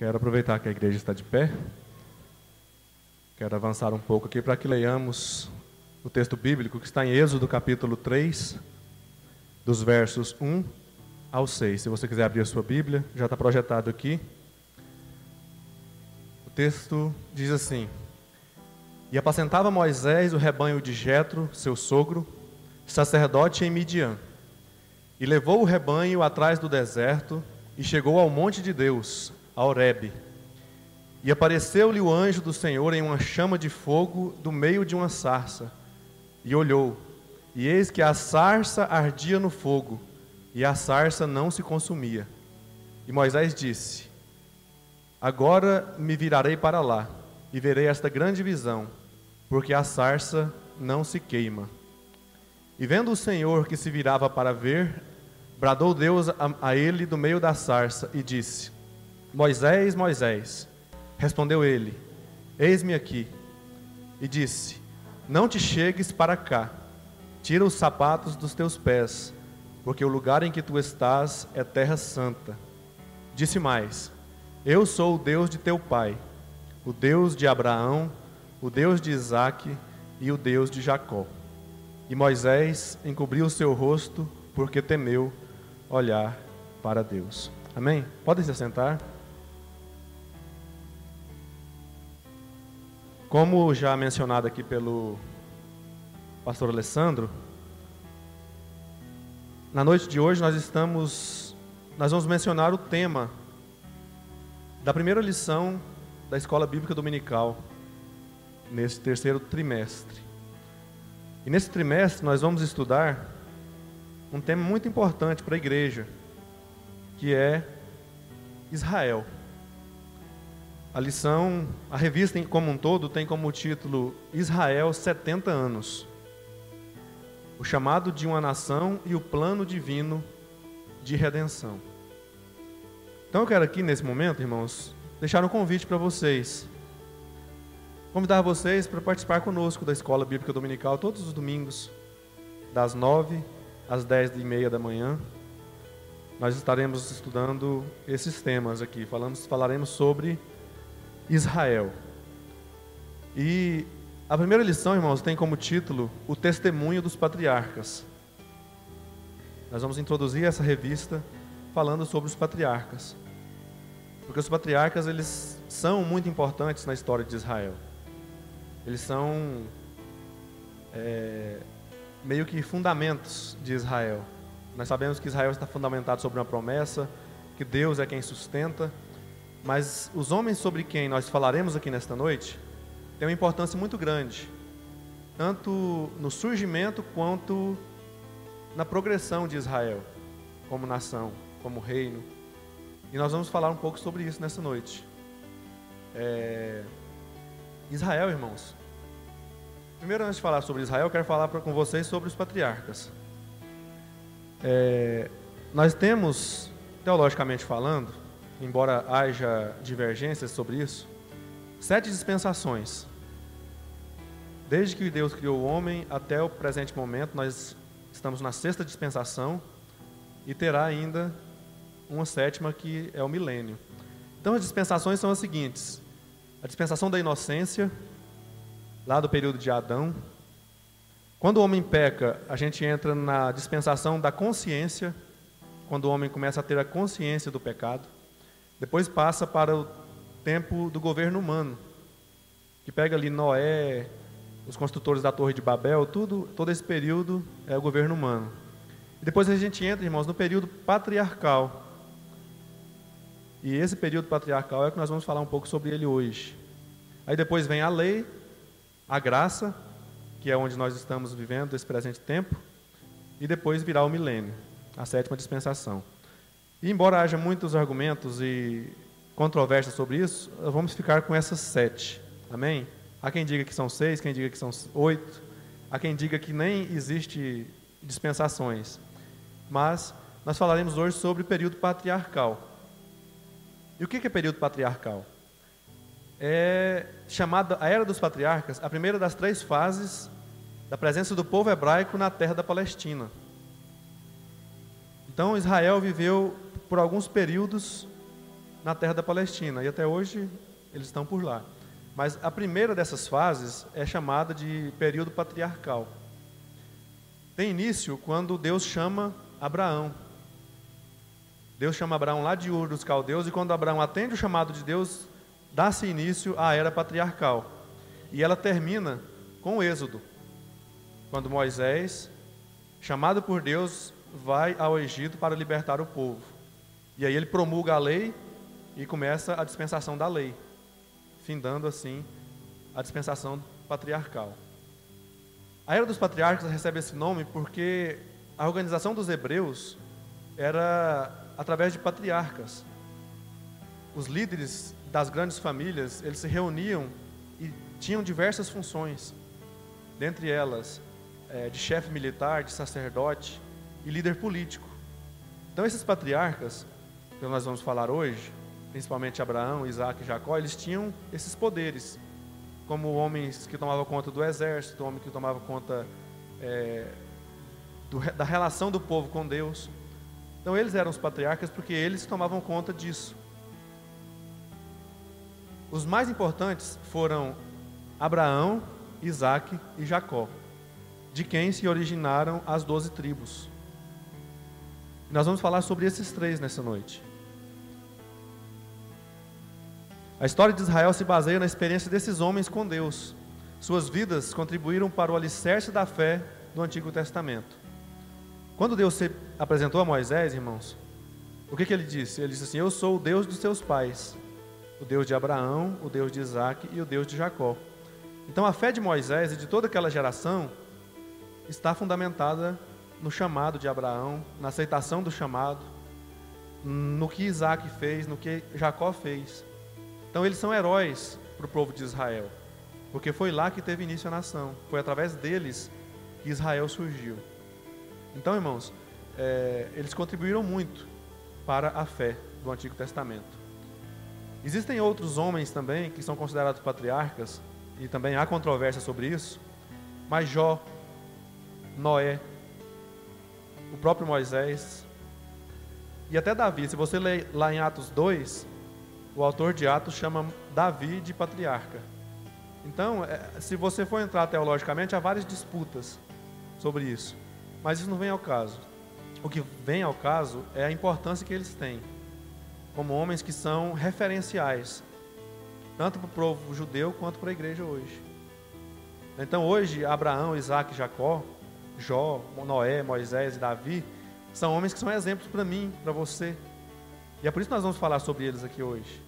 Quero aproveitar que a igreja está de pé. Quero avançar um pouco aqui para que leiamos o texto bíblico que está em Êxodo capítulo 3, dos versos 1 ao 6. Se você quiser abrir a sua Bíblia, já está projetado aqui. O texto diz assim: E apacentava Moisés o rebanho de Jetro, seu sogro, sacerdote em Midian. E levou o rebanho atrás do deserto e chegou ao monte de Deus, a Horebe. E apareceu-lhe o anjo do Senhor em uma chama de fogo do meio de uma sarça. E olhou, e eis que a sarça ardia no fogo, e a sarça não se consumia. E Moisés disse: Agora me virarei para lá, e verei esta grande visão, porque a sarça não se queima. E vendo o Senhor que se virava para ver, bradou Deus a ele do meio da sarça, e disse: Moisés, Moisés. Respondeu ele: Eis-me aqui. E disse: Não te chegues para cá, tira os sapatos dos teus pés, porque o lugar em que tu estás é terra santa. Disse mais: Eu sou o Deus de teu pai, o Deus de Abraão, o Deus de Isaque e o Deus de Jacó. E Moisés encobriu o seu rosto, porque temeu olhar para Deus. Amém? Podem se assentar. Como já mencionado aqui pelo pastor Alessandro, na noite de hoje nós vamos mencionar o tema da primeira lição da Escola Bíblica Dominical, nesse terceiro trimestre. E nesse trimestre nós vamos estudar um tema muito importante para a igreja, que é Israel. A revista como um todo tem como título Israel 70 anos. O chamado de uma nação e o plano divino de redenção. Então eu quero aqui nesse momento, irmãos, deixar um convite para vocês. Convidar vocês para participar conosco da Escola Bíblica Dominical todos os domingos, das 9 às 10h30 da manhã. Nós estaremos estudando esses temas aqui. Falaremos sobre Israel. E a primeira lição, irmãos, tem como título o testemunho dos patriarcas. Nós vamos introduzir essa revista falando sobre os patriarcas. Porque os patriarcas, eles são muito importantes na história de Israel. Eles são meio que fundamentos de Israel. Nós sabemos que Israel está fundamentado sobre uma promessa, que Deus é quem sustenta. Mas os homens sobre quem nós falaremos aqui nesta noite têm uma importância muito grande, tanto no surgimento quanto na progressão de Israel, como nação, como reino. E nós vamos falar um pouco sobre isso nessa noite. Israel, irmãos. Primeiro, antes de falar sobre Israel, eu quero falar com vocês sobre os patriarcas. Nós temos, teologicamente falando, embora haja divergências sobre isso, 7 dispensações. Desde que Deus criou o homem até o presente momento, nós estamos na 6ª dispensação e terá ainda uma 7ª, que é o milênio. Então as dispensações são as seguintes: a dispensação da inocência, lá do período de Adão. Quando o homem peca, a gente entra na dispensação da consciência, quando o homem começa a ter a consciência do pecado. Depois passa para o tempo do governo humano, que pega ali Noé, os construtores da Torre de Babel, todo esse período é o governo humano. E depois a gente entra, irmãos, no período patriarcal. E esse período patriarcal é o que nós vamos falar um pouco sobre ele hoje. Aí depois vem a lei, a graça, que é onde nós estamos vivendo esse presente tempo, e depois virá o milênio, a 7ª dispensação. E embora haja muitos argumentos e controvérsias sobre isso, vamos ficar com essas 7. Amém? Há quem diga que são 6, quem diga que são 8, há quem diga que nem existe dispensações. Mas nós falaremos hoje sobre o período patriarcal. E o que é período patriarcal? É chamada a Era dos Patriarcas, a primeira das 3 fases da presença do povo hebraico na terra da Palestina. Então Israel viveu por alguns períodos na terra da Palestina, e até hoje eles estão por lá. Mas a primeira dessas fases é chamada de período patriarcal. Tem início quando Deus chama Abraão. Deus chama Abraão lá de Ur dos Caldeus, e quando Abraão atende o chamado de Deus, dá-se início à era patriarcal. E ela termina com o Êxodo, quando Moisés, chamado por Deus, vai ao Egito para libertar o povo. E aí ele promulga a lei e começa a dispensação da lei, findando assim a dispensação patriarcal. A era dos patriarcas recebe esse nome porque a organização dos hebreus era através de patriarcas. Os líderes das grandes famílias, eles se reuniam e tinham diversas funções, dentre elas de chefe militar, de sacerdote e líder político. Então esses patriarcas, que nós vamos falar hoje, principalmente Abraão, Isaac e Jacó, eles tinham esses poderes, como homens que tomavam conta do exército, homens que tomavam conta da relação do povo com Deus. Então eles eram os patriarcas porque eles tomavam conta disso. Os mais importantes foram Abraão, Isaac e Jacó, de quem se originaram as 12 tribos. E nós vamos falar sobre esses três nessa noite. A história de Israel se baseia na experiência desses homens com Deus. Suas vidas contribuíram para o alicerce da fé do Antigo Testamento. Quando Deus se apresentou a Moisés, irmãos, o que ele disse? Ele disse assim: eu sou o Deus dos seus pais, o Deus de Abraão, o Deus de Isaac e o Deus de Jacó. Então a fé de Moisés e de toda aquela geração está fundamentada no chamado de Abraão, na aceitação do chamado, no que Isaac fez, no que Jacó fez. Então eles são heróis para o povo de Israel, porque foi lá que teve início a nação, foi através deles que Israel surgiu. Então, irmãos, eles contribuíram muito para a fé do Antigo Testamento. Existem outros homens também que são considerados patriarcas, e também há controvérsia sobre isso, mas Jó, Noé, o próprio Moisés e até Davi. Se você ler lá em Atos 2, o autor de Atos chama Davi de patriarca. Então, se você for entrar teologicamente, há várias disputas sobre isso, mas isso não vem ao caso. O que vem ao caso é a importância que eles têm como homens que são referenciais, tanto para o povo judeu quanto para a igreja hoje. Então hoje, Abraão, Isaac, Jacó, Jó, Noé, Moisés e Davi são homens que são exemplos para mim, para você. E é por isso que nós vamos falar sobre eles aqui hoje,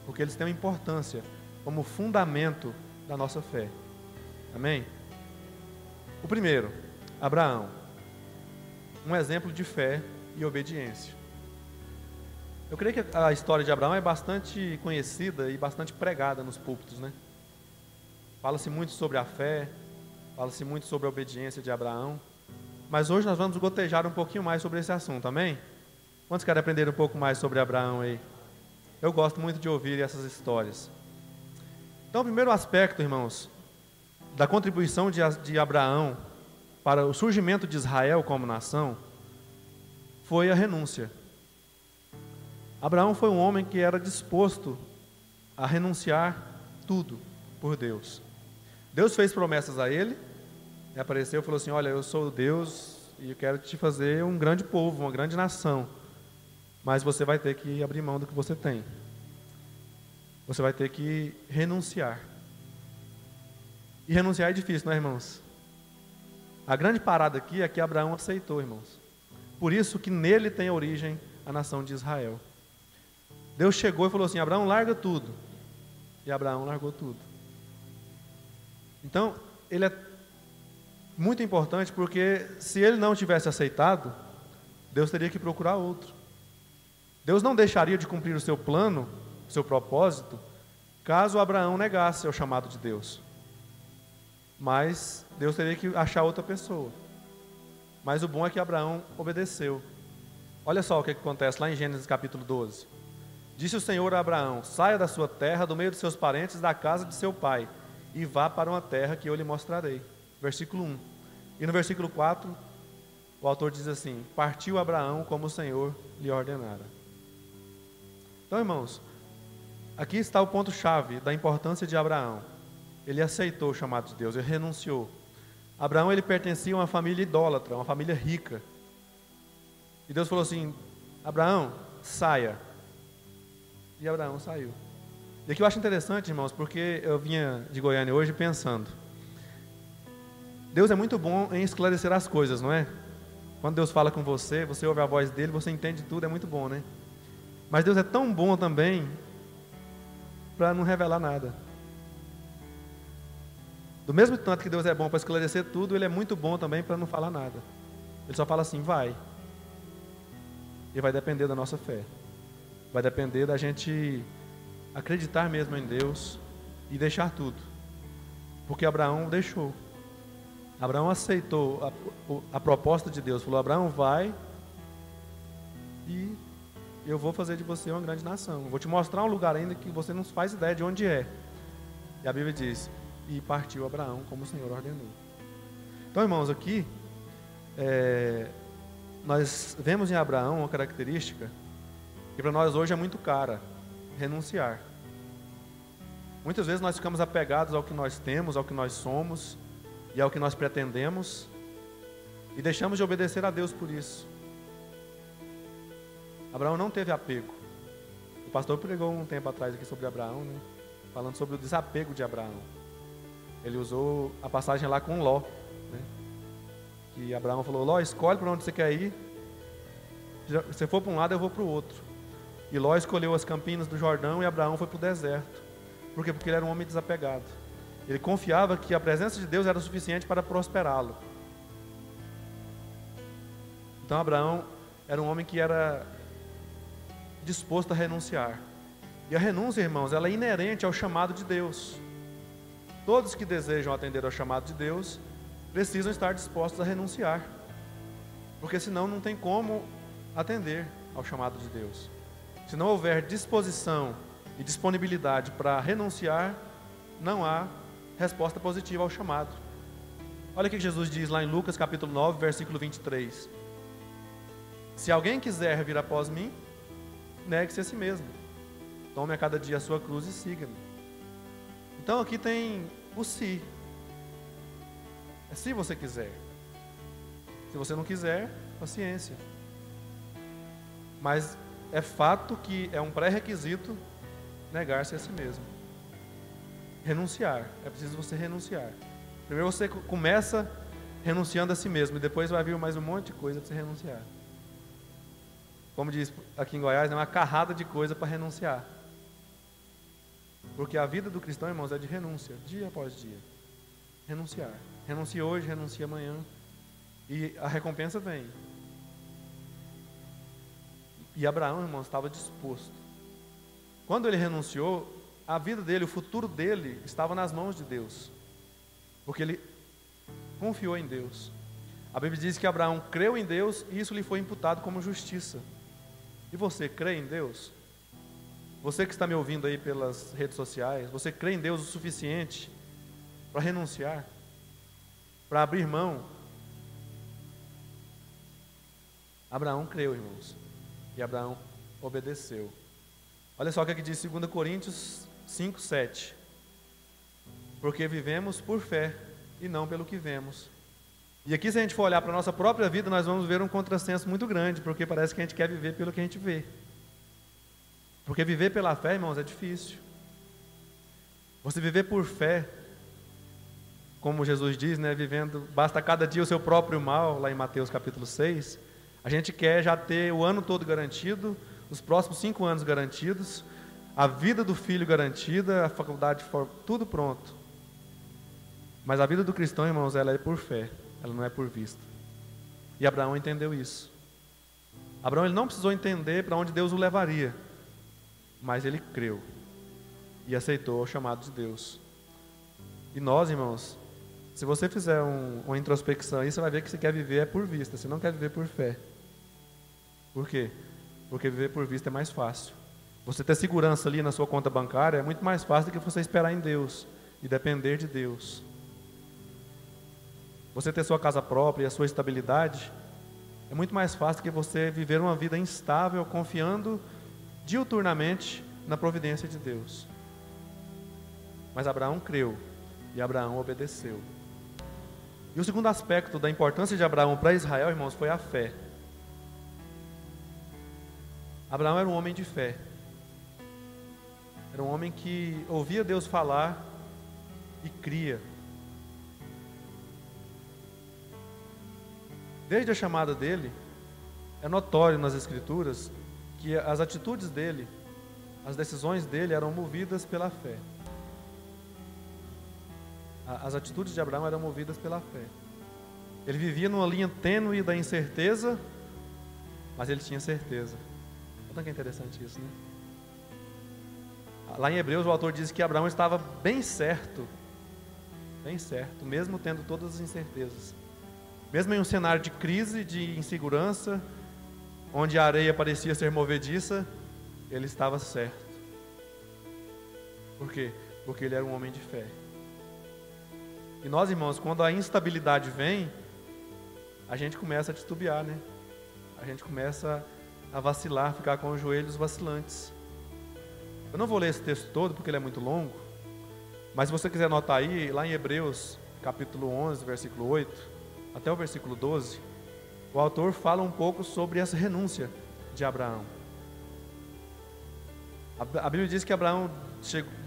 porque eles têm uma importância como fundamento da nossa fé. Amém? O primeiro, Abraão, um exemplo de fé e obediência. Eu creio que a história de Abraão é bastante conhecida e bastante pregada nos púlpitos, né? Fala-se muito sobre a fé, fala-se muito sobre a obediência de Abraão, mas hoje nós vamos gotejar um pouquinho mais sobre esse assunto, amém? Quantos querem aprender um pouco mais sobre Abraão aí? Eu gosto muito de ouvir essas histórias. Então, o primeiro aspecto, irmãos, da contribuição de Abraão para o surgimento de Israel como nação, foi a renúncia. Abraão foi um homem que era disposto a renunciar tudo por Deus. Deus fez promessas a ele, apareceu e falou assim: olha, eu sou Deus e eu quero te fazer um grande povo, uma grande nação, mas você vai ter que abrir mão do que você tem. Você vai ter que renunciar. E renunciar é difícil, não é, irmãos? A grande parada aqui é que Abraão aceitou, irmãos. Por isso que nele tem origem a nação de Israel. Deus chegou e falou assim: Abraão, larga tudo. E Abraão largou tudo. Então, ele é muito importante porque se ele não tivesse aceitado, Deus teria que procurar outro. Deus não deixaria de cumprir o seu plano, o seu propósito, caso Abraão negasse o chamado de Deus. Mas Deus teria que achar outra pessoa. Mas o bom é que Abraão obedeceu. Olha só o que acontece lá em Gênesis capítulo 12. Disse o Senhor a Abraão: saia da sua terra, do meio dos seus parentes, da casa de seu pai, e vá para uma terra que eu lhe mostrarei. Versículo 1. E no versículo 4, o autor diz assim: partiu Abraão como o Senhor lhe ordenara. Então, irmãos, aqui está o ponto-chave da importância de Abraão. Ele aceitou o chamado de Deus, ele renunciou. Abraão, ele pertencia a uma família idólatra, uma família rica. E Deus falou assim: Abraão, saia. E Abraão saiu. E aqui eu acho interessante, irmãos, porque eu vinha de Goiânia hoje pensando. Deus é muito bom em esclarecer as coisas, não é? Quando Deus fala com você, você ouve a voz dele, você entende tudo, é muito bom, né? Mas Deus é tão bom também para não revelar nada. Do mesmo tanto que Deus é bom para esclarecer tudo, Ele é muito bom também para não falar nada. Ele só fala assim: vai. E vai depender da nossa fé. Vai depender da gente acreditar mesmo em Deus e deixar tudo. Porque Abraão deixou. Abraão aceitou a proposta de Deus. Falou: Abraão, vai e eu vou fazer de você uma grande nação. Eu vou te mostrar um lugar ainda que você não faz ideia de onde é. E a Bíblia diz: e partiu Abraão como o Senhor ordenou. Então, irmãos, aqui nós vemos em Abraão uma característica que para nós hoje é muito cara: renunciar. Muitas vezes nós ficamos apegados ao que nós temos, ao que nós somos e ao que nós pretendemos, e deixamos de obedecer a Deus por isso. Abraão não teve apego. O pastor pregou um tempo atrás aqui sobre Abraão, né? Falando sobre o desapego de Abraão. Ele usou a passagem lá com Ló, né? Que Abraão falou: Ló, escolhe para onde você quer ir. Se você for para um lado, eu vou para o outro. E Ló escolheu as campinas do Jordão e Abraão foi para o deserto. Por quê? Porque ele era um homem desapegado. Ele confiava que a presença de Deus era suficiente para prosperá-lo. Então Abraão era um homem que era disposto a renunciar. E a renúncia, irmãos, ela é inerente ao chamado de Deus. Todos que desejam atender ao chamado de Deus precisam estar dispostos a renunciar, porque senão não tem como atender ao chamado de Deus. Se não houver disposição e disponibilidade para renunciar, não há resposta positiva ao chamado. Olha o que Jesus diz lá em Lucas capítulo 9, versículo 23. Se alguém quiser vir após mim, negue-se a si mesmo. Tome a cada dia a sua cruz e siga-me. Então aqui tem o se. É se você quiser. Se você não quiser, paciência. Mas é fato que é um pré-requisito negar-se a si mesmo. Renunciar. É preciso você renunciar. Primeiro você começa renunciando a si mesmo, e depois vai vir mais um monte de coisa para você renunciar. Como diz aqui em Goiás, é uma carrada de coisa para renunciar. Porque a vida do cristão, irmãos, é de renúncia, dia após dia. Renunciar. Renuncia hoje, renuncia amanhã. E a recompensa vem. E Abraão, irmãos, estava disposto. Quando ele renunciou, a vida dele, o futuro dele, estava nas mãos de Deus. Porque ele confiou em Deus. A Bíblia diz que Abraão creu em Deus e isso lhe foi imputado como justiça. E você crê em Deus? Você que está me ouvindo aí pelas redes sociais, você crê em Deus o suficiente para renunciar? Para abrir mão? Abraão creu, irmãos. E Abraão obedeceu. Olha só o que aqui diz 2 Coríntios 5, 7. Porque vivemos por fé e não pelo que vemos. E aqui, se a gente for olhar para a nossa própria vida, nós vamos ver um contrassenso muito grande, porque parece que a gente quer viver pelo que a gente vê. Porque viver pela fé, irmãos, é difícil. Você viver por fé, como Jesus diz, né, vivendo, basta cada dia o seu próprio mal, lá em Mateus capítulo 6, a gente quer já ter o ano todo garantido, os próximos 5 anos garantidos, a vida do filho garantida, a faculdade, tudo pronto. Mas a vida do cristão, irmãos, ela é por fé, ela não é por vista. E Abraão entendeu isso. Abraão, ele não precisou entender para onde Deus o levaria, mas ele creu e aceitou o chamado de Deus. E nós, irmãos, se você fizer uma introspecção aí, você vai ver que você quer viver é por vista, você não quer viver por fé. Por quê? Porque viver por vista é mais fácil. Você ter segurança ali na sua conta bancária é muito mais fácil do que você esperar em Deus e depender de Deus. Você ter sua casa própria e a sua estabilidade é muito mais fácil do que você viver uma vida instável, confiando diuturnamente na providência de Deus. Mas Abraão creu e Abraão obedeceu. E o segundo aspecto da importância de Abraão para Israel, irmãos, foi a fé. Abraão era um homem de fé. Era um homem que ouvia Deus falar e cria. Desde a chamada dele, é notório nas Escrituras que as atitudes dele, as decisões dele eram movidas pela fé. As atitudes de Abraão eram movidas pela fé. Ele vivia numa linha tênue da incerteza, mas ele tinha certeza. Olha que interessante isso, né? Lá em Hebreus, o autor diz que Abraão estava bem certo, mesmo tendo todas as incertezas. Mesmo em um cenário de crise, de insegurança, onde a areia parecia ser movediça, ele estava certo. Por quê? Porque ele era um homem de fé. E nós, irmãos, quando a instabilidade vem, a gente começa a titubear, né? A gente começa a vacilar, ficar com os joelhos vacilantes. Eu não vou ler esse texto todo, porque ele é muito longo, mas se você quiser anotar aí, lá em Hebreus, capítulo 11, versículo 8, até o versículo 12, o autor fala um pouco sobre essa renúncia de Abraão. A Bíblia diz que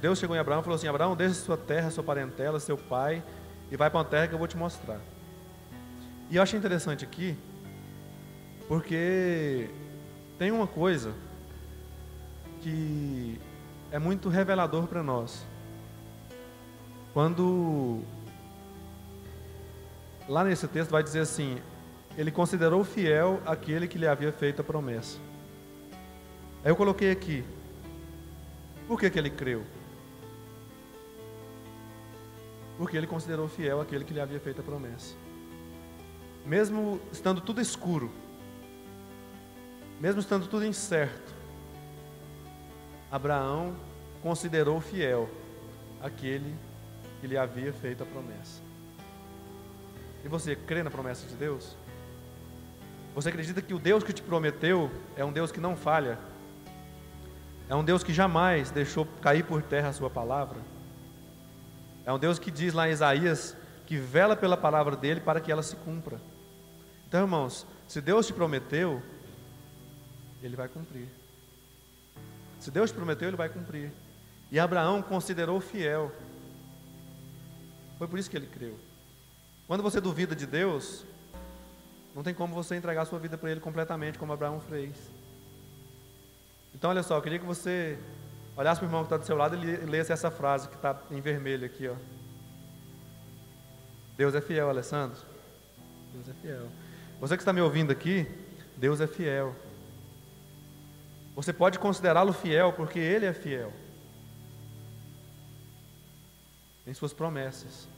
Deus chegou em Abraão e falou assim: Abraão, deixa sua terra, sua parentela, seu pai, e vai para uma terra que eu vou te mostrar. E eu achei interessante aqui, porque tem uma coisa que é muito revelador para nós. Quando lá nesse texto vai dizer assim: ele considerou fiel aquele que lhe havia feito a promessa. Aí eu coloquei aqui, por que ele creu? Porque ele considerou fiel aquele que lhe havia feito a promessa. Mesmo estando tudo escuro, mesmo estando tudo incerto, Abraão considerou fiel aquele que lhe havia feito a promessa. E você crê na promessa de Deus? Você acredita que o Deus que te prometeu é um Deus que não falha? É um Deus que jamais deixou cair por terra a sua palavra? É um Deus que diz lá em Isaías que vela pela palavra dele para que ela se cumpra. Então, irmãos, se Deus te prometeu, ele vai cumprir. Se Deus te prometeu, ele vai cumprir. E Abraão considerou fiel. Foi por isso que ele creu. Quando você duvida de Deus, não tem como você entregar a sua vida para ele completamente, como Abraão fez. Então, olha só, eu queria que você olhasse para o irmão que está do seu lado e lesse essa frase que está em vermelho aqui, ó. Deus é fiel, Alessandro. Deus é fiel. Você que está me ouvindo aqui, Deus é fiel. Você pode considerá-lo fiel porque Ele é fiel em suas promessas.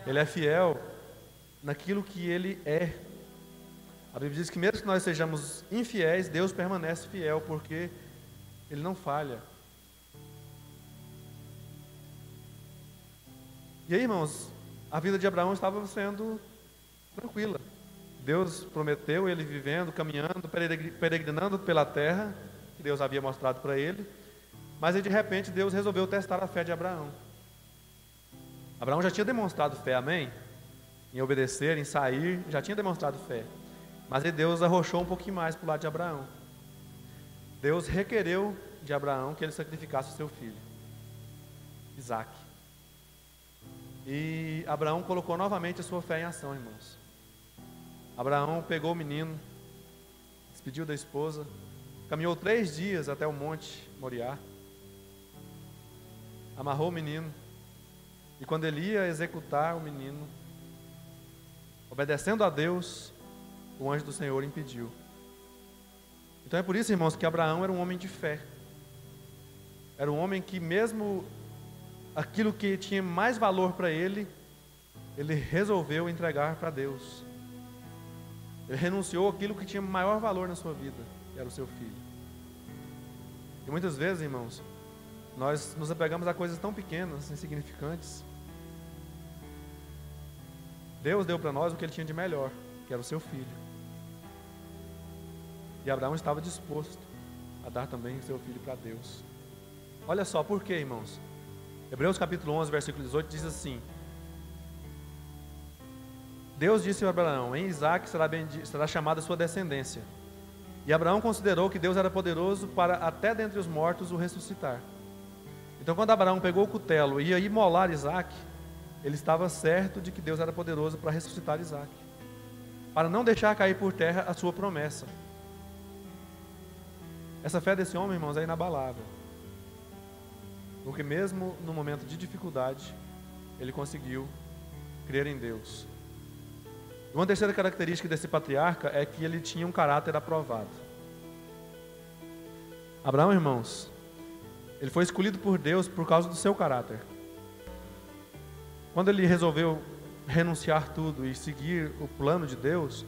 Ele é fiel naquilo que Ele é. A Bíblia diz que mesmo que nós sejamos infiéis, Deus permanece fiel porque Ele não falha. E aí, irmãos, a vida de Abraão estava sendo tranquila. Deus prometeu, ele vivendo, caminhando, peregrinando pela terra que Deus havia mostrado para ele. Mas aí, de repente, Deus resolveu testar a fé de Abraão. Abraão já tinha demonstrado fé, amém? Em obedecer, em sair, já tinha demonstrado fé. Mas aí Deus arrochou um pouquinho mais para o lado de Abraão. Deus requereu de Abraão que ele sacrificasse o seu filho, Isaque. E Abraão colocou novamente a sua fé em ação, irmãos. Abraão pegou o menino, despediu da esposa, caminhou 3 dias até o monte Moriá, amarrou o menino, e quando ele ia executar o menino, obedecendo a Deus, o anjo do Senhor impediu. Então é por isso, irmãos, que Abraão era um homem de fé. Era um homem que mesmo aquilo que tinha mais valor para ele, ele resolveu entregar para Deus. Ele renunciou àquilo que tinha maior valor na sua vida, que era o seu filho. E muitas vezes, irmãos, nós nos apegamos a coisas tão pequenas, insignificantes. Deus deu para nós o que Ele tinha de melhor, que era o seu filho. E Abraão estava disposto a a dar também o seu filho para Deus. Olha só, por quê, irmãos? Hebreus capítulo 11, versículo 18 diz assim: Deus disse a Abraão: em Isaque será chamada a sua descendência. E Abraão considerou que Deus era poderoso para até dentre os mortos o ressuscitar. Então, quando Abraão pegou o cutelo e ia imolar Isaque, ele estava certo de que Deus era poderoso para ressuscitar Isaque, para não deixar cair por terra a sua promessa. Essa fé desse homem, irmãos, é inabalável, porque mesmo no momento de dificuldade, ele conseguiu crer em Deus. Uma terceira característica desse patriarca é que ele tinha um caráter aprovado. Abraão, irmãos, ele foi escolhido por Deus por causa do seu caráter. Quando ele resolveu renunciar tudo e seguir o plano de Deus,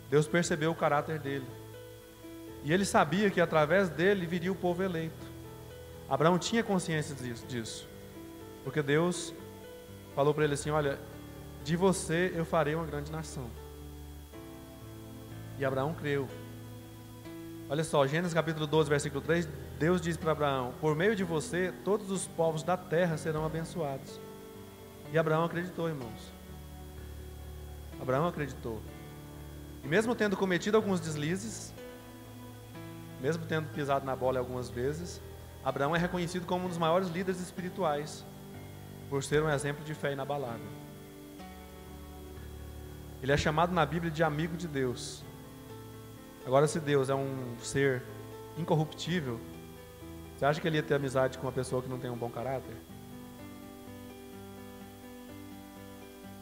Deus percebeu o caráter dele. E ele sabia que através dele viria o povo eleito. Abraão tinha consciência disso, porque Deus falou para ele assim: olha, de você eu farei uma grande nação. E Abraão creu. Olha só, Gênesis capítulo 12, versículo 3, Deus diz para Abraão: por meio de você, todos os povos da terra serão abençoados. E Abraão acreditou, irmãos. Abraão acreditou. E mesmo tendo cometido alguns deslizes, mesmo tendo pisado na bola algumas vezes, Abraão é reconhecido como um dos maiores líderes espirituais, por ser um exemplo de fé inabalável. Ele é chamado na Bíblia de amigo de Deus. Agora, se Deus é um ser incorruptível, você acha que ele ia ter amizade com uma pessoa que não tem um bom caráter?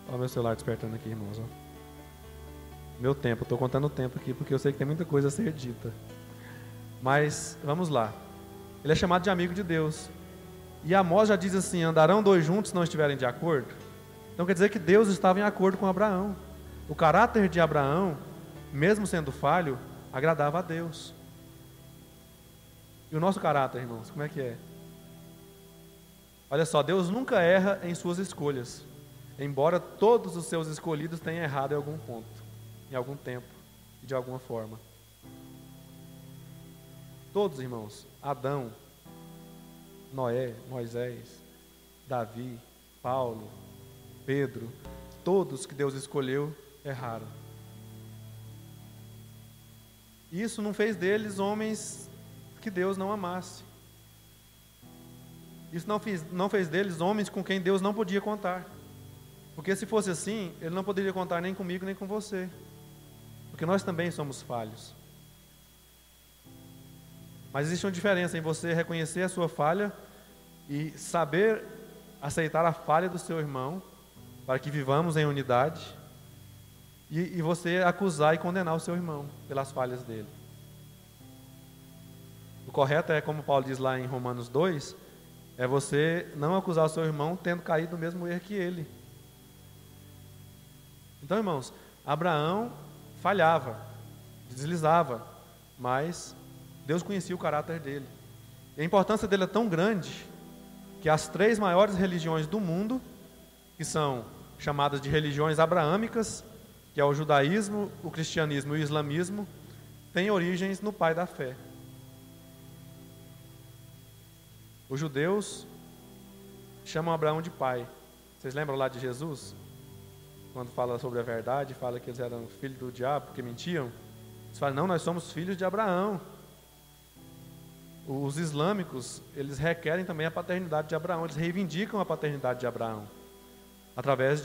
Olha o meu celular despertando aqui, irmãos. Ó. Meu tempo, estou contando o tempo aqui, porque eu sei que tem muita coisa a ser dita. Mas, vamos lá. Ele é chamado de amigo de Deus. E Amós já diz assim: andarão dois juntos se não estiverem de acordo? Então quer dizer que Deus estava em acordo com Abraão. O caráter de Abraão, mesmo sendo falho, agradava a Deus. E o nosso caráter, irmãos, como é que é? Olha só, Deus nunca erra em suas escolhas, embora todos os seus escolhidos tenham errado em algum ponto, em algum tempo e de alguma forma. Todos, irmãos, Adão, Noé, Moisés, Davi, Paulo, Pedro, todos que Deus escolheu erraram. Isso não fez deles homens que Deus não amasse. Isso não fez deles homens com quem Deus não podia contar. Porque se fosse assim, Ele não poderia contar nem comigo nem com você. Porque nós também somos falhos. Mas existe uma diferença em você reconhecer a sua falha e saber aceitar a falha do seu irmão, para que vivamos em unidade, e você acusar e condenar o seu irmão pelas falhas dele. O correto é, como Paulo diz lá em Romanos 2, é você não acusar o seu irmão tendo caído no mesmo erro que ele. Então, irmãos, Abraão falhava, deslizava, mas Deus conhecia o caráter dele. E a importância dele é tão grande que as 3 maiores religiões do mundo, que são chamadas de religiões abraâmicas, que é o judaísmo, o cristianismo e o islamismo, têm origens no pai da fé. Os judeus chamam Abraão de pai. Vocês lembram lá de Jesus? Quando fala sobre a verdade, fala que eles eram filhos do diabo, porque mentiam. Eles falam: não, nós somos filhos de Abraão. Os islâmicos, eles requerem também a paternidade de Abraão, eles reivindicam a paternidade de Abraão, através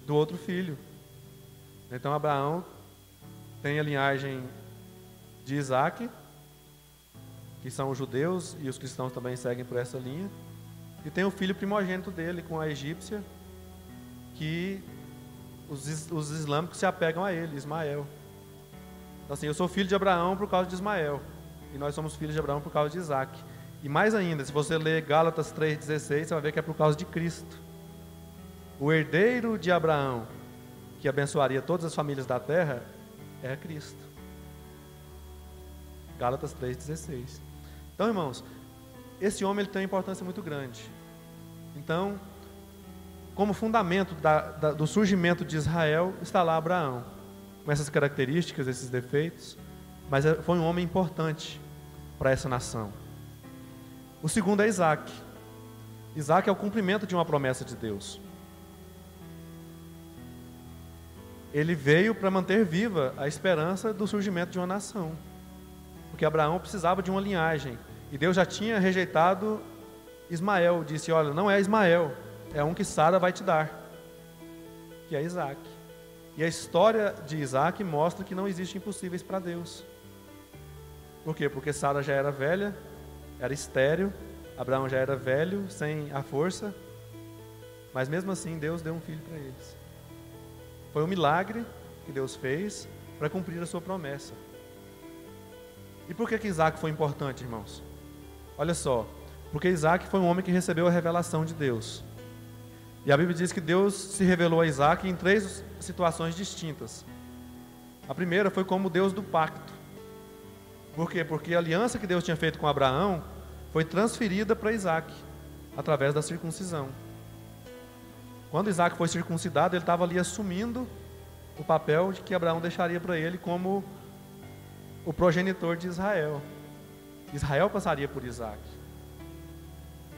do outro filho. Então Abraão tem a linhagem de Isaque, que são os judeus, e os cristãos também seguem por essa linha, e tem o filho primogênito dele com a egípcia, que os islâmicos se apegam a ele, Ismael. Então assim, eu sou filho de Abraão por causa de Ismael, e nós somos filhos de Abraão por causa de Isaque. E mais ainda, se você ler Gálatas 3,16, você vai ver que é por causa de Cristo. O herdeiro de Abraão, que abençoaria todas as famílias da terra, é Cristo. Gálatas 3,16. Então, irmãos, esse homem ele tem uma importância muito grande. Então, como fundamento do surgimento de Israel, está lá Abraão, com essas características, esses defeitos, mas foi um homem importante para essa nação. O segundo é Isaac. Isaac é o cumprimento de uma promessa de Deus. Ele veio para manter viva a esperança do surgimento de uma nação. Porque Abraão precisava de uma linhagem. E Deus já tinha rejeitado Ismael. Disse, olha, não é Ismael, é um que Sara vai te dar, que é Isaac. E a história de Isaac mostra que não existem impossíveis para Deus. Por quê? Porque Sara já era velha, era estéril, Abraão já era velho, sem a força, mas mesmo assim Deus deu um filho para eles. Foi um milagre que Deus fez para cumprir a sua promessa. E por que Isaac foi importante, irmãos? Olha só, porque Isaac foi um homem que recebeu a revelação de Deus. E a Bíblia diz que Deus se revelou a Isaac em 3 situações distintas. A primeira foi como Deus do pacto. Por quê? Porque a aliança que Deus tinha feito com Abraão foi transferida para Isaac, através da circuncisão. Quando Isaac foi circuncidado, ele estava ali assumindo o papel de que Abraão deixaria para ele como o progenitor de Israel. Israel passaria por Isaac.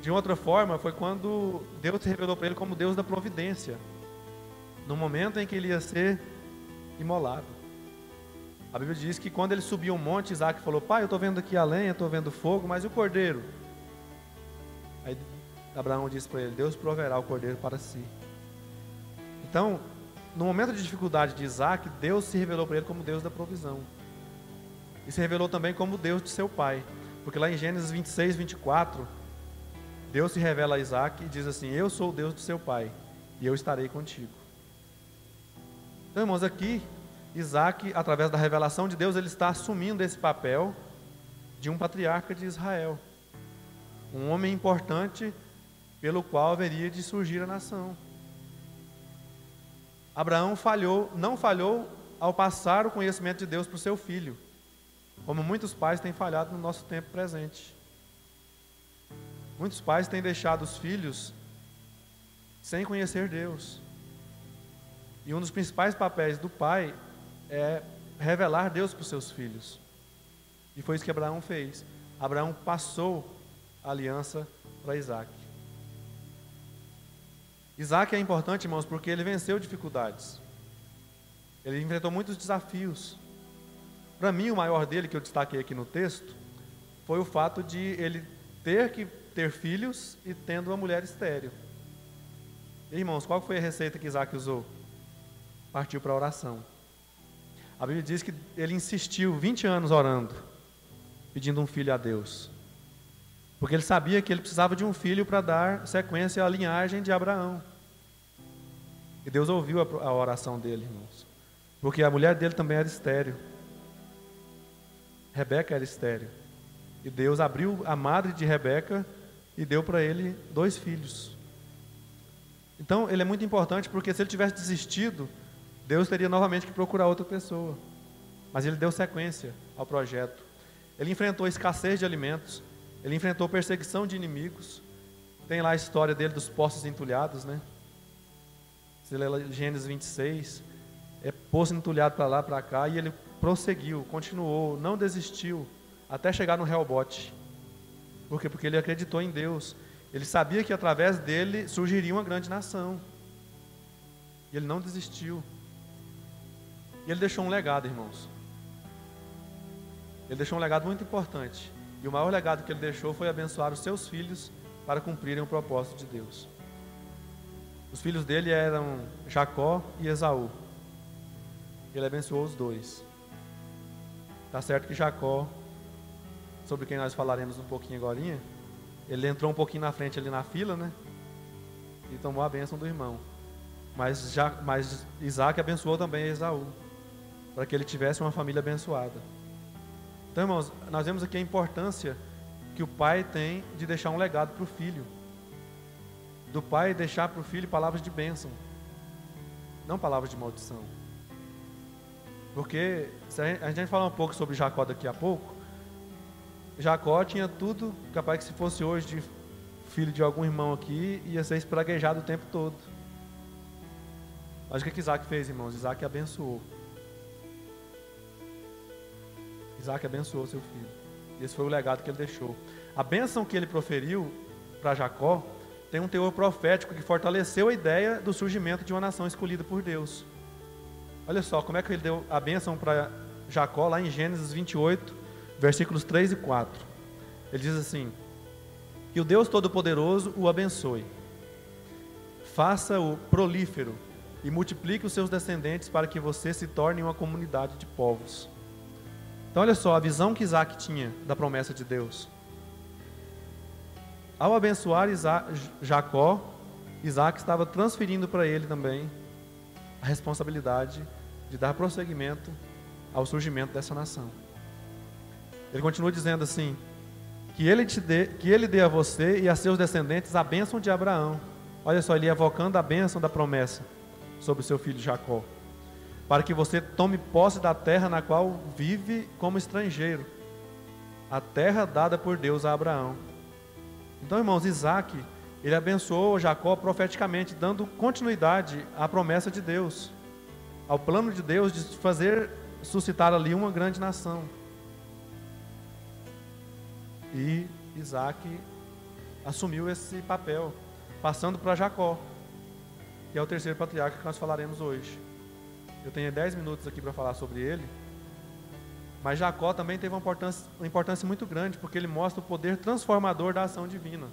De outra forma, foi quando Deus se revelou para ele como Deus da providência, no momento em que ele ia ser imolado. A Bíblia diz que quando ele subiu um monte, Isaac falou, pai, eu estou vendo aqui a lenha, estou vendo o fogo, mas e o cordeiro? Aí Abraão disse para ele, Deus proverá o cordeiro para si. Então, no momento de dificuldade de Isaac, Deus se revelou para ele como Deus da provisão. E se revelou também como Deus de seu pai. Porque lá em Gênesis 26, 24, Deus se revela a Isaac e diz assim, eu sou o Deus do seu pai, e eu estarei contigo. Então, irmãos, aqui, Isaac, através da revelação de Deus, ele está assumindo esse papel de um patriarca de Israel. Um homem importante pelo qual haveria de surgir a nação. Abraão não falhou ao passar o conhecimento de Deus para o seu filho, como muitos pais têm falhado no nosso tempo presente. Muitos pais têm deixado os filhos sem conhecer Deus. E um dos principais papéis do pai é revelar Deus para os seus filhos. E foi isso que Abraão fez. Abraão passou a aliança para Isaac. Isaac é importante, irmãos, porque ele venceu dificuldades. Ele enfrentou muitos desafios. Para mim, o maior dele, que eu destaquei aqui no texto, foi o fato de ele ter que ter filhos e tendo uma mulher estéril. E, irmãos, qual foi a receita que Isaac usou? Partiu para a oração. A Bíblia diz que ele insistiu 20 anos orando, pedindo um filho a Deus. Porque ele sabia que ele precisava de um filho para dar sequência à linhagem de Abraão. E Deus ouviu a oração dele, irmãos. Porque a mulher dele também era estéril. Rebeca era estéril. E Deus abriu a madre de Rebeca e deu para ele 2 filhos. Então, ele é muito importante porque se ele tivesse desistido, Deus teria novamente que procurar outra pessoa. Mas ele deu sequência ao projeto. Ele enfrentou escassez de alimentos. Ele enfrentou perseguição de inimigos. Tem lá a história dele dos poços entulhados, né? Você lê lá Gênesis 26. É poço entulhado para lá, para cá. E ele prosseguiu, continuou, não desistiu, até chegar no Reobote. Por quê? Porque ele acreditou em Deus. Ele sabia que através dele surgiria uma grande nação. E ele não desistiu. E ele deixou um legado, irmãos. Ele deixou um legado muito importante. E o maior legado que ele deixou foi abençoar os seus filhos para cumprirem o propósito de Deus. Os filhos dele eram Jacó e Esaú. Ele abençoou os 2. Está certo que Jacó, sobre quem nós falaremos um pouquinho agora, ele entrou um pouquinho na frente ali na fila, né? E tomou a bênção do irmão. Mas Isaac abençoou também Esaú, para que ele tivesse uma família abençoada. Então, irmãos, nós vemos aqui a importância que o pai tem de deixar um legado para o filho. Do pai deixar para o filho palavras de bênção, não palavras de maldição. Porque a gente vai falar um pouco sobre Jacó daqui a pouco. Jacó tinha tudo, capaz que se fosse hoje de filho de algum irmão aqui, ia ser espraguejado o tempo todo. Mas o que Isaac fez, irmãos? Isaac abençoou. Isaac abençoou seu filho. Esse foi o legado que ele deixou. A bênção que ele proferiu para Jacó tem um teor profético que fortaleceu a ideia do surgimento de uma nação escolhida por Deus. Olha só como é que ele deu a bênção para Jacó lá em Gênesis 28, versículos 3 e 4. Ele diz assim: que o Deus Todo-Poderoso o abençoe, faça-o prolífero e multiplique os seus descendentes para que você se torne uma comunidade de povos. Então olha só a visão que Isaac tinha da promessa de Deus. Ao abençoar Jacó, Isaac estava transferindo para ele também a responsabilidade de dar prosseguimento ao surgimento dessa nação. Ele continua dizendo assim: que ele dê a você e a seus descendentes a bênção de Abraão. Olha só, ele evocando a bênção da promessa sobre o seu filho Jacó, para que você tome posse da terra na qual vive como estrangeiro, a terra dada por Deus a Abraão. Então, irmãos, Isaac, ele abençoou Jacó profeticamente, dando continuidade à promessa de Deus, ao plano de Deus de fazer suscitar ali uma grande nação. E Isaac assumiu esse papel, passando para Jacó, que é o terceiro patriarca que nós falaremos hoje. Eu tenho 10 minutos aqui para falar sobre ele, mas Jacó também teve uma importância muito grande, porque ele mostra o poder transformador da ação divina.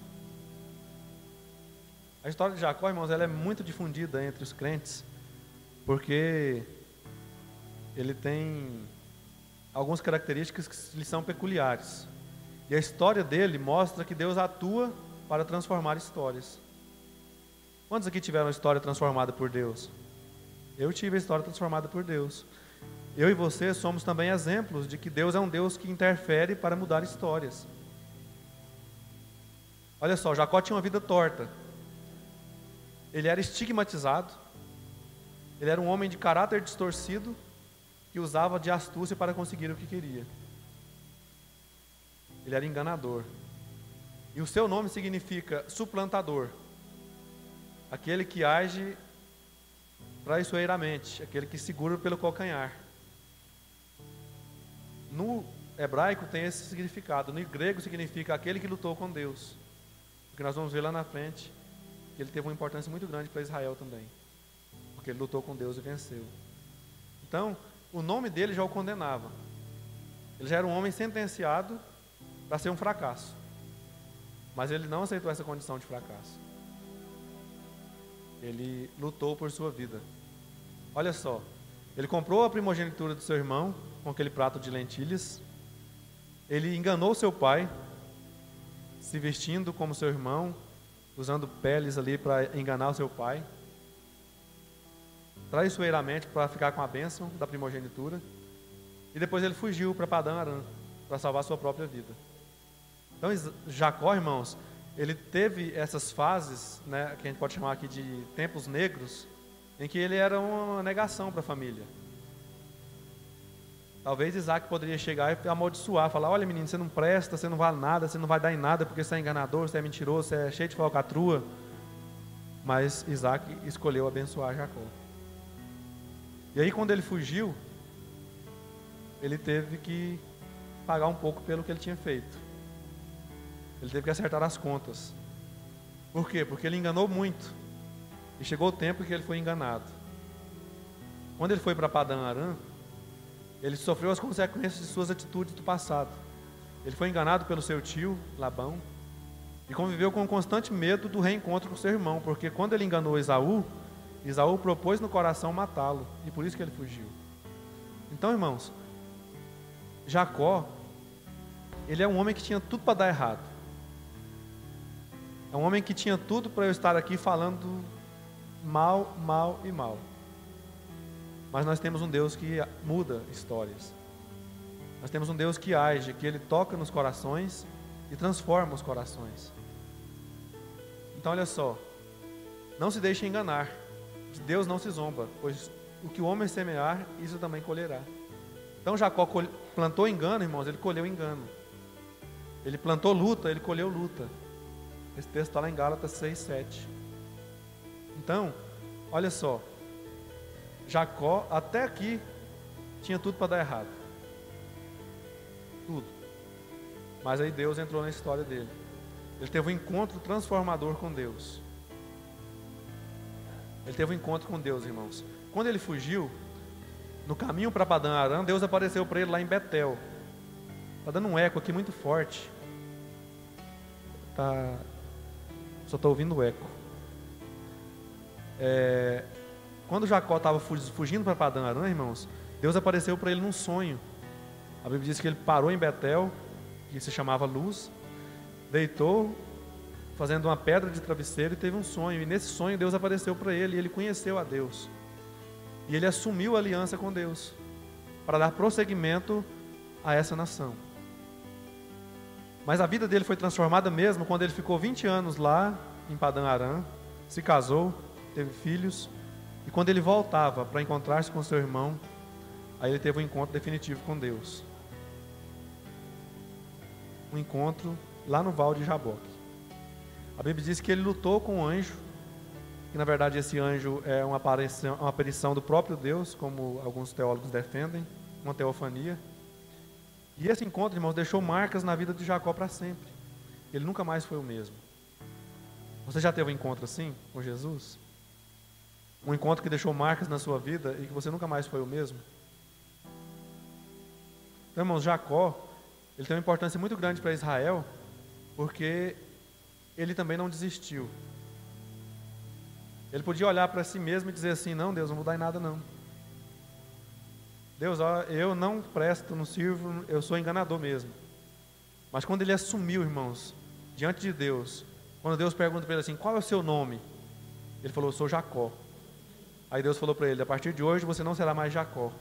A história de Jacó, irmãos, ela é muito difundida entre os crentes, porque ele tem algumas características que lhe são peculiares. E a história dele mostra que Deus atua para transformar histórias. Quantos aqui tiveram a história transformada por Deus? Eu tive a história transformada por Deus. Eu e você somos também exemplos de que Deus é um Deus que interfere para mudar histórias. Olha só, Jacó tinha uma vida torta. Ele era estigmatizado. Ele era um homem de caráter distorcido que usava de astúcia para conseguir o que queria. Ele era enganador. E o seu nome significa suplantador. Aquele que age traiçoeiramente, aquele que segura pelo calcanhar. No hebraico tem esse significado. No grego significa aquele que lutou com Deus. Porque nós vamos ver lá na frente que ele teve uma importância muito grande para Israel também. Porque ele lutou com Deus e venceu. Então, o nome dele já o condenava. Ele já era um homem sentenciado para ser um fracasso. Mas ele não aceitou essa condição de fracasso. Ele lutou por sua vida. Olha só, ele comprou a primogenitura do seu irmão com aquele prato de lentilhas. Ele enganou seu pai, se vestindo como seu irmão, usando peles ali para enganar o seu pai, traiçoeiramente para ficar com a bênção da primogenitura. E depois ele fugiu para Padã Arã para salvar sua própria vida. Então Jacó, irmãos, ele teve essas fases, né, que a gente pode chamar aqui de tempos negros, em que ele era uma negação para a família. Talvez Isaac poderia chegar e amaldiçoar, falar: olha menino, você não presta, você não vale nada, você não vai dar em nada porque você é enganador, você é mentiroso, você é cheio de falcatrua. Mas Isaac escolheu abençoar Jacó. E aí quando ele fugiu, ele teve que pagar um pouco pelo que ele tinha feito. Ele teve que acertar as contas. Por quê? Porque ele enganou muito. E chegou o tempo que ele foi enganado. Quando ele foi para Padã Arã, ele sofreu as consequências de suas atitudes do passado. Ele foi enganado pelo seu tio, Labão, e conviveu com um constante medo do reencontro com seu irmão, porque quando ele enganou Esaú, Esaú propôs no coração matá-lo, e por isso que ele fugiu. Então, irmãos, Jacó, ele é um homem que tinha tudo para dar errado. É um homem que tinha tudo para eu estar aqui falando mal, mal e mal. Mas nós temos um Deus que muda histórias. Nós temos um Deus que age, que Ele toca nos corações e transforma os corações. Então olha só, não se deixe enganar, de Deus não se zomba, pois o que o homem semear, isso também colherá. Então Jacó plantou engano, irmãos, ele colheu engano. Ele plantou luta, ele colheu luta. Esse texto está lá em Gálatas 6, 7. Então, olha só, Jacó até aqui tinha tudo para dar errado. Tudo. Mas aí Deus entrou na história dele. Ele teve um encontro transformador com Deus. Ele teve um encontro com Deus, irmãos. Quando ele fugiu, no caminho para Padã Arã, Deus apareceu para ele lá em Betel. Está dando um eco aqui muito forte. Só estou ouvindo o eco. Quando Jacó estava fugindo para Padã Arã, irmãos, Deus apareceu para ele num sonho. A Bíblia diz que ele parou em Betel, que se chamava Luz, deitou, fazendo uma pedra de travesseiro, e teve um sonho. E nesse sonho Deus apareceu para ele, e ele conheceu a Deus. E ele assumiu a aliança com Deus, para dar prosseguimento a essa nação. Mas a vida dele foi transformada mesmo quando ele ficou 20 anos lá em Padã Arã, se casou, teve filhos, e quando ele voltava para encontrar-se com seu irmão, aí ele teve um encontro definitivo com Deus. Um encontro lá no Val de Jaboque. A Bíblia diz que ele lutou com um anjo, que na verdade esse anjo é uma aparição do próprio Deus, como alguns teólogos defendem, uma teofania. E esse encontro, irmãos, deixou marcas na vida de Jacó para sempre. Ele nunca mais foi o mesmo. Você já teve um encontro assim com Jesus? Um encontro que deixou marcas na sua vida e que você nunca mais foi o mesmo? Então, irmãos, Jacó, ele tem uma importância muito grande para Israel, porque ele também não desistiu. Ele podia olhar para si mesmo e dizer assim: não, Deus, não vou dar em nada não. Deus, eu não presto, não sirvo, eu sou enganador mesmo. Mas quando ele assumiu, irmãos, diante de Deus, quando Deus pergunta para ele assim: qual é o seu nome? Ele falou: eu sou Jacó. Aí Deus falou para ele: a partir de hoje você não será mais Jacó,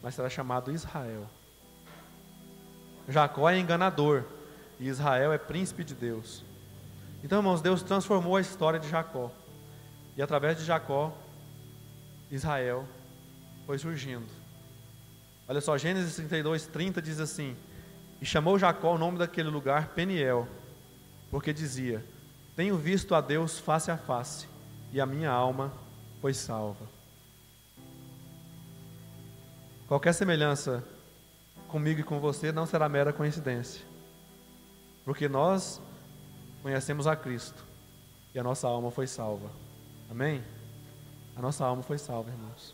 mas será chamado Israel. Jacó é enganador e Israel é príncipe de Deus. Então, irmãos, Deus transformou a história de Jacó. E através de Jacó, Israel foi surgindo. Olha só, Gênesis 32:30 diz assim: e chamou Jacó o nome daquele lugar Peniel, porque dizia: tenho visto a Deus face a face, e a minha alma foi salva. Qualquer semelhança comigo e com você não será mera coincidência, porque nós conhecemos a Cristo e a nossa alma foi salva. Amém? A nossa alma foi salva, irmãos.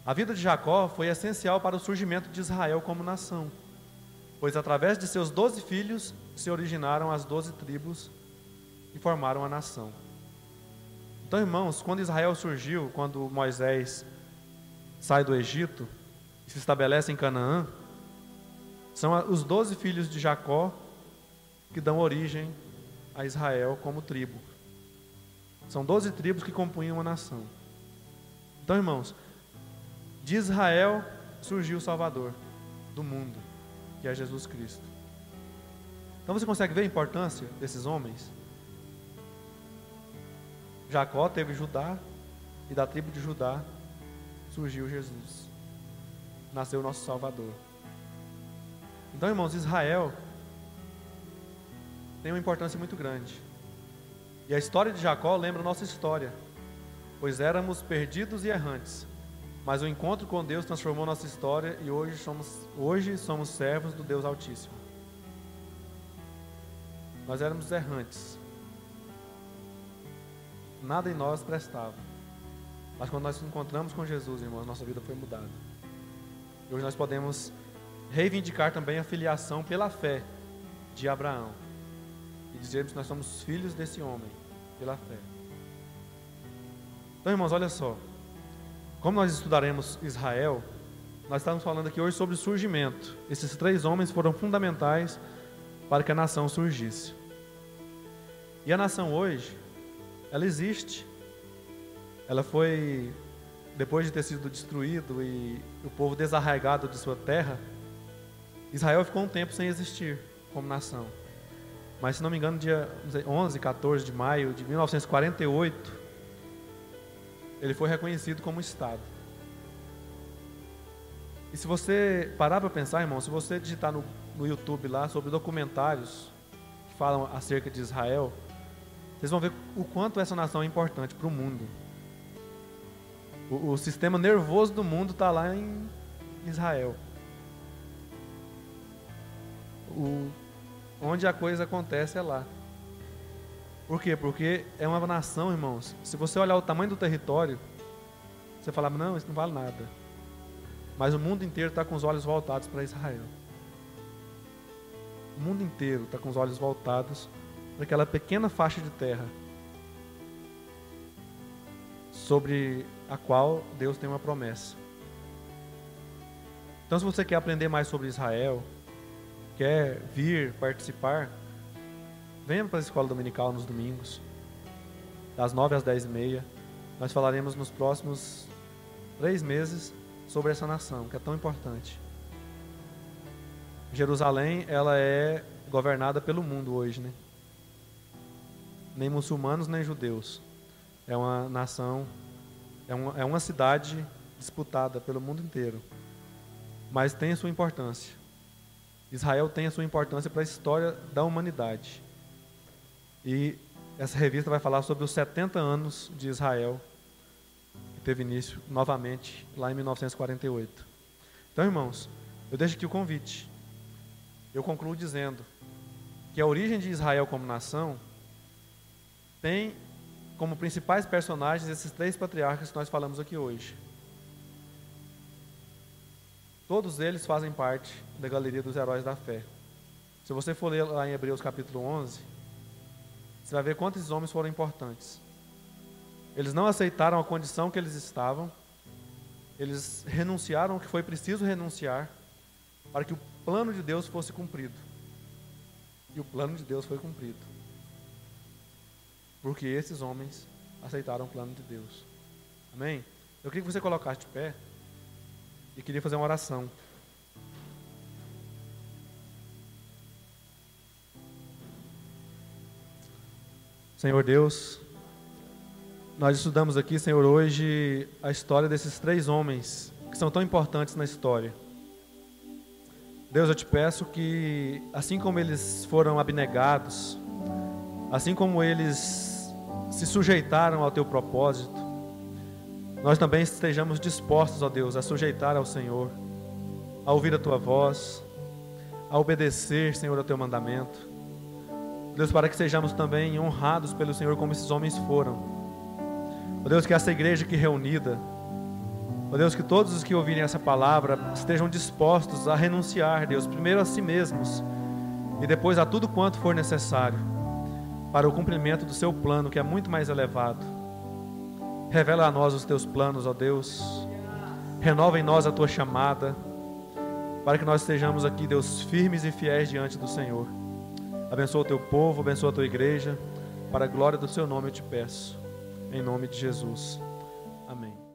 A vida de Jacó foi essencial para o surgimento de Israel como nação, pois através de seus 12 filhos se originaram as 12 tribos e formaram a nação. Então, irmãos, quando Israel surgiu, quando Moisés sai do Egito e se estabelece em Canaã, são os 12 filhos de Jacó que dão origem a Israel como tribo. São 12 tribos que compunham a nação. Então, irmãos, de Israel surgiu o Salvador do mundo, que é Jesus Cristo. Então você consegue ver a importância desses homens? Jacó teve Judá, e da tribo de Judá surgiu Jesus. Nasceu o nosso Salvador. Então, irmãos, Israel tem uma importância muito grande. E a história de Jacó lembra a nossa história, pois éramos perdidos e errantes, mas o encontro com Deus transformou nossa história e hoje somos servos do Deus Altíssimo. Nós éramos errantes, nada em nós prestava, mas quando nós nos encontramos com Jesus, irmãos, nossa vida foi mudada. E hoje nós podemos reivindicar também a filiação pela fé de Abraão e dizermos que nós somos filhos desse homem pela fé. Então, irmãos, olha só, como nós estudaremos Israel, nós estamos falando aqui hoje sobre o surgimento. Esses 3 homens foram fundamentais para que a nação surgisse. E a nação hoje, ela existe. Ela foi, depois de ter sido destruído e o povo desarraigado de sua terra, Israel ficou um tempo sem existir como nação. Mas, se não me engano, dia 11, 14 de maio de 1948, ele foi reconhecido como Estado. E se você parar para pensar, irmão, se você digitar no YouTube lá sobre documentários que falam acerca de Israel, vocês vão ver o quanto essa nação é importante para o mundo. O sistema nervoso do mundo está lá em Israel. Onde a coisa acontece é lá. Por quê? Porque é uma nação, irmãos. Se você olhar o tamanho do território, você fala, não, isso não vale nada. Mas o mundo inteiro está com os olhos voltados para Israel. O mundo inteiro está com os olhos voltados para aquela pequena faixa de terra sobre a qual Deus tem uma promessa. Então, se você quer aprender mais sobre Israel, quer vir participar, venha para a escola dominical nos domingos, das 9 às 10h30. Nós falaremos nos próximos 3 meses sobre essa nação, que é tão importante. Jerusalém, ela é governada pelo mundo hoje, né? Nem muçulmanos, nem judeus. É uma nação, é uma cidade disputada pelo mundo inteiro. Mas tem a sua importância. Israel tem a sua importância para a história da humanidade. E essa revista vai falar sobre os 70 anos de Israel, que teve início novamente lá em 1948. Então, irmãos, eu deixo aqui o convite. Eu concluo dizendo que a origem de Israel como nação tem como principais personagens esses 3 patriarcas que nós falamos aqui hoje. Todos eles fazem parte da galeria dos heróis da fé. Se você for ler lá em Hebreus capítulo 11, você vai ver quantos esses homens foram importantes. Eles não aceitaram a condição que eles estavam, eles renunciaram o que foi preciso renunciar para que o plano de Deus fosse cumprido. E o plano de Deus foi cumprido. Porque esses homens aceitaram o plano de Deus. Amém? Eu queria que você colocasse de pé e queria fazer uma oração. Senhor Deus, nós estudamos aqui, Senhor, hoje a história desses 3 homens que são tão importantes na história. Deus, eu te peço que, assim como eles foram abnegados, assim como eles se sujeitaram ao teu propósito, nós também estejamos dispostos, ó Deus, a sujeitar ao Senhor, a ouvir a tua voz, a obedecer, Senhor, ao teu mandamento. Deus, para que sejamos também honrados pelo Senhor como esses homens foram. Ó Deus, que essa igreja aqui reunida, ó Deus, que todos os que ouvirem essa palavra estejam dispostos a renunciar, Deus, primeiro a si mesmos e depois a tudo quanto for necessário para o cumprimento do seu plano, que é muito mais elevado. Revela a nós os teus planos, ó Deus. Renova em nós a tua chamada, para que nós estejamos aqui, Deus, firmes e fiéis diante do Senhor. Abençoa o teu povo, abençoa a tua igreja, para a glória do seu nome eu te peço, em nome de Jesus. Amém.